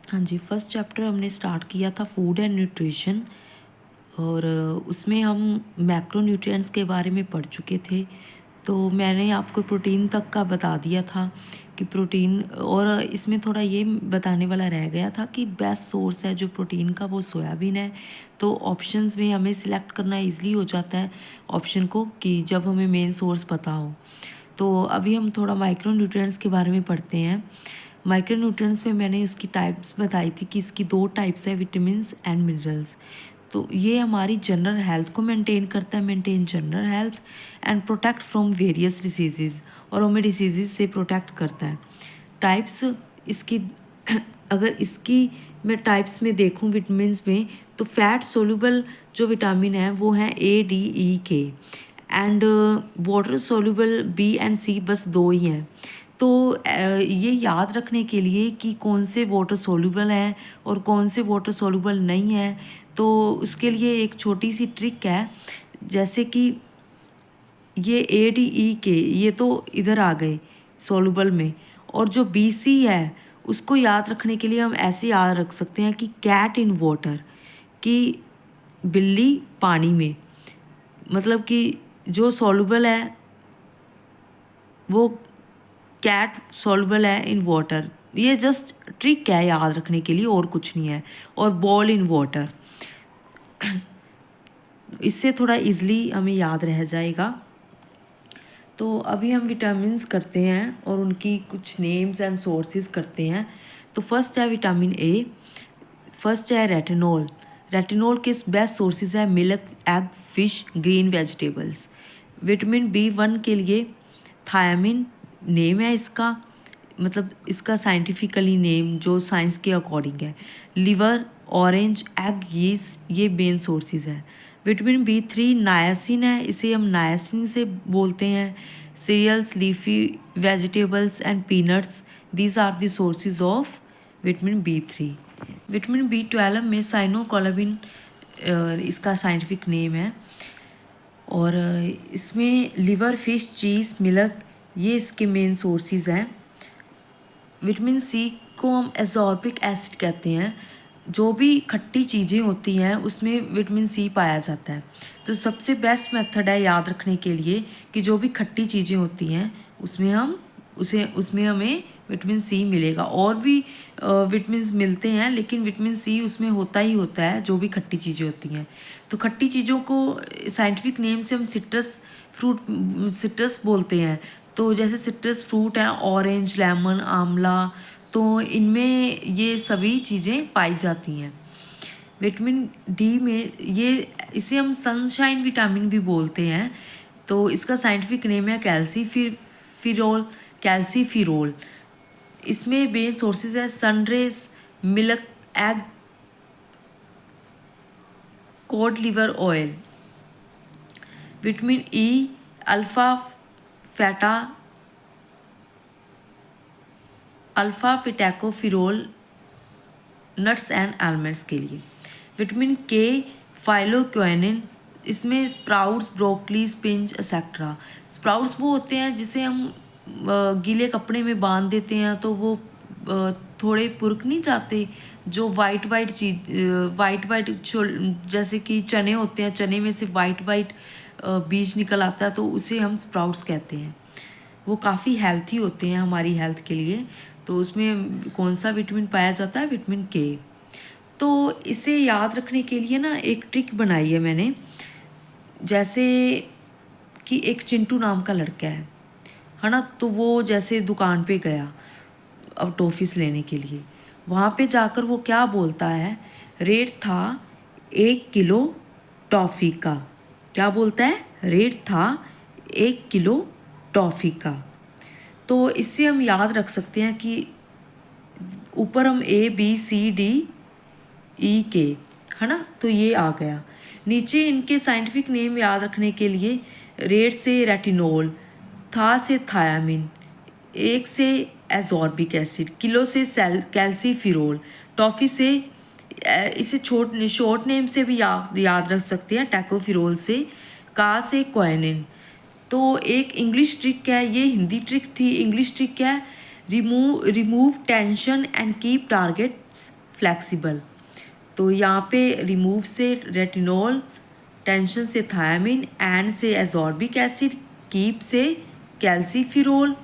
हाँ जी, first chapter हमने start किया था फूड एंड न्यूट्रिशन और उसमें हम मैक्रोन्यूट्रिएंट्स के बारे में पढ़ चुके थे। तो मैंने आपको प्रोटीन तक का बता दिया था कि प्रोटीन, और इसमें थोड़ा ये बताने वाला रह गया था कि बेस्ट सोर्स है जो प्रोटीन का वो सोयाबीन है। तो ऑप्शंस में हमें सिलेक्ट करना ईज़िली हो जाता है ऑप्शन को, कि जब हमें मेन सोर्स पता हो। तो अभी हम थोड़ा माइक्रोन्यूट्रिएंट्स के बारे में पढ़ते हैं। माइक्रोन्यूट्रिएंट्स में मैंने उसकी टाइप्स बताई थी कि इसकी 2 टाइप्स है, विटामिन्स एंड मिनरल्स। तो ये हमारी जनरल हेल्थ को मेंटेन करता है, maintain general health and protect from various diseases, और हमें डिसीजेज से प्रोटेक्ट करता है। टाइप्स इसकी अगर इसकी मैं टाइप्स में देखूं विटामिन्स में, तो फैट सोल्यूबल जो विटामिन है वो हैं ए D E K, and water soluble B and C, बस 2 ही हैं। तो ये याद रखने के लिए कि कौन से वाटर सोल्यूबल हैं और कौन से वाटर सोल्यूबल नहीं है, तो उसके लिए एक छोटी सी ट्रिक है। जैसे कि ये ए डी ई के ये तो इधर आ गए सोल्यूबल में, और जो बी सी है उसको याद रखने के लिए हम ऐसे याद रख सकते हैं कि कैट इन वाटर, कि बिल्ली पानी में, मतलब कि जो सॉल्युबल है वो कैट सॉल्युबल है इन वाटर। ये जस्ट ट्रिक है याद रखने के लिए, और कुछ नहीं है। और बॉल इन वाटर, इससे थोड़ा इजली हमें याद रह जाएगा। तो अभी हम विटामिन्स करते हैं और उनकी कुछ नेम्स एंड सोर्सेज करते हैं। तो फर्स्ट है विटामिन ए, फर्स्ट है रेटिनॉल। रेटिनॉल के बेस्ट सोर्सेज है milk, egg, fish, green vegetables. Vitamin B 1 के लिए थायामिन नेम है इसका, मतलब इसका साइंटिफिकली नेम जो साइंस के अकॉर्डिंग है। लिवर, ऑरेंज, एग, यीस्ट, ये मेन सोर्सेज है। विटामिन बी 3 नायासिन है, इसे हम नायासिन से बोलते हैं। Cereals, leafy vegetables and peanuts, these are the sources of vitamin B 3। Vitamin B 12 में साइनोकोलाबिन इसका साइंटिफिक नेम है, और इसमें लिवर, फिश, चीज़, मिल्क, ये इसके मेन सोर्सेज हैं। विटामिन सी को हम एज़ॉर्बिक एसिड कहते हैं। जो भी खट्टी चीज़ें होती हैं उसमें विटामिन सी पाया जाता है। तो सबसे बेस्ट मेथड है याद रखने के लिए कि जो भी खट्टी चीज़ें होती हैं उसमें हमें विटामिन सी मिलेगा। और भी विटामिन मिलते हैं, लेकिन विटामिन सी उसमें होता ही होता है जो भी खट्टी चीज़ें होती हैं। तो खट्टी चीज़ों को साइंटिफिक नेम से हम सिट्रस बोलते हैं। तो जैसे सिट्रस फ्रूट है, ऑरेंज, लेमन, आंवला, तो इनमें ये सभी चीज़ें पाई जाती हैं। विटामिन डी में इसे हम सनशाइन विटामिन भी बोलते हैं। तो इसका साइंटिफिक नेम है कैल्सीफिरोल। इसमें मेन सोर्सेज है sun rays, milk, egg, cod liver oil. Vitamin E, alpha beta alpha tocopherol, nuts and almonds के लिए। विटामिन के, फाइलोक्विनिन, इसमें sprouts, broccoli, spinach etcetera. Sprouts वो होते हैं जिसे हम गीले कपड़े में बांध देते हैं तो वो थोड़े पुरक नहीं जाते, जो वाइट वाइट जैसे कि चने होते हैं, चने में से वाइट बीज निकल आता है, तो उसे हम स्प्राउट्स कहते हैं। वो काफ़ी हेल्थी होते हैं हमारी हेल्थ के लिए। तो उसमें कौन सा विटामिन पाया जाता है? विटामिन के। तो इसे याद रखने के लिए ना एक ट्रिक बनाई है मैंने। जैसे कि एक चिंटू नाम का लड़का है ना, तो वो जैसे दुकान पे गया अब टॉफ़ीस लेने के लिए। वहाँ पे जाकर वो क्या बोलता है, रेट था 1 किलो टॉफ़ी का। क्या बोलता है? रेट था 1 किलो टॉफ़ी का। तो इससे हम याद रख सकते हैं कि ऊपर हम A B C D E के, है ना, तो ये आ गया। नीचे इनके साइंटिफिक नेम याद रखने के लिए रेट से रेटिनॉल, था से थायामिन, एक से एजॉर्बिक एसिड, किलो से कैल्सीफिरोल, टॉफ़ी से इसे शॉर्ट नेम से भी याद रख सकते हैं, टैकोफिरोल से, का से क्वानिन। तो एक इंग्लिश ट्रिक है, ये हिंदी ट्रिक थी। इंग्लिश ट्रिक है, remove tension and keep targets flexible. तो यहाँ पे रिमूव से रेटिनॉल, टेंशन से थायामिन, एंड से एजॉर्बिक एसिड, कीप से कैल्सीफिरोल,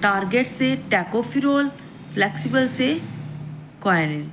टारगेट से टैकोफिरोल, फ्लेक्सिबल से क्वानिन।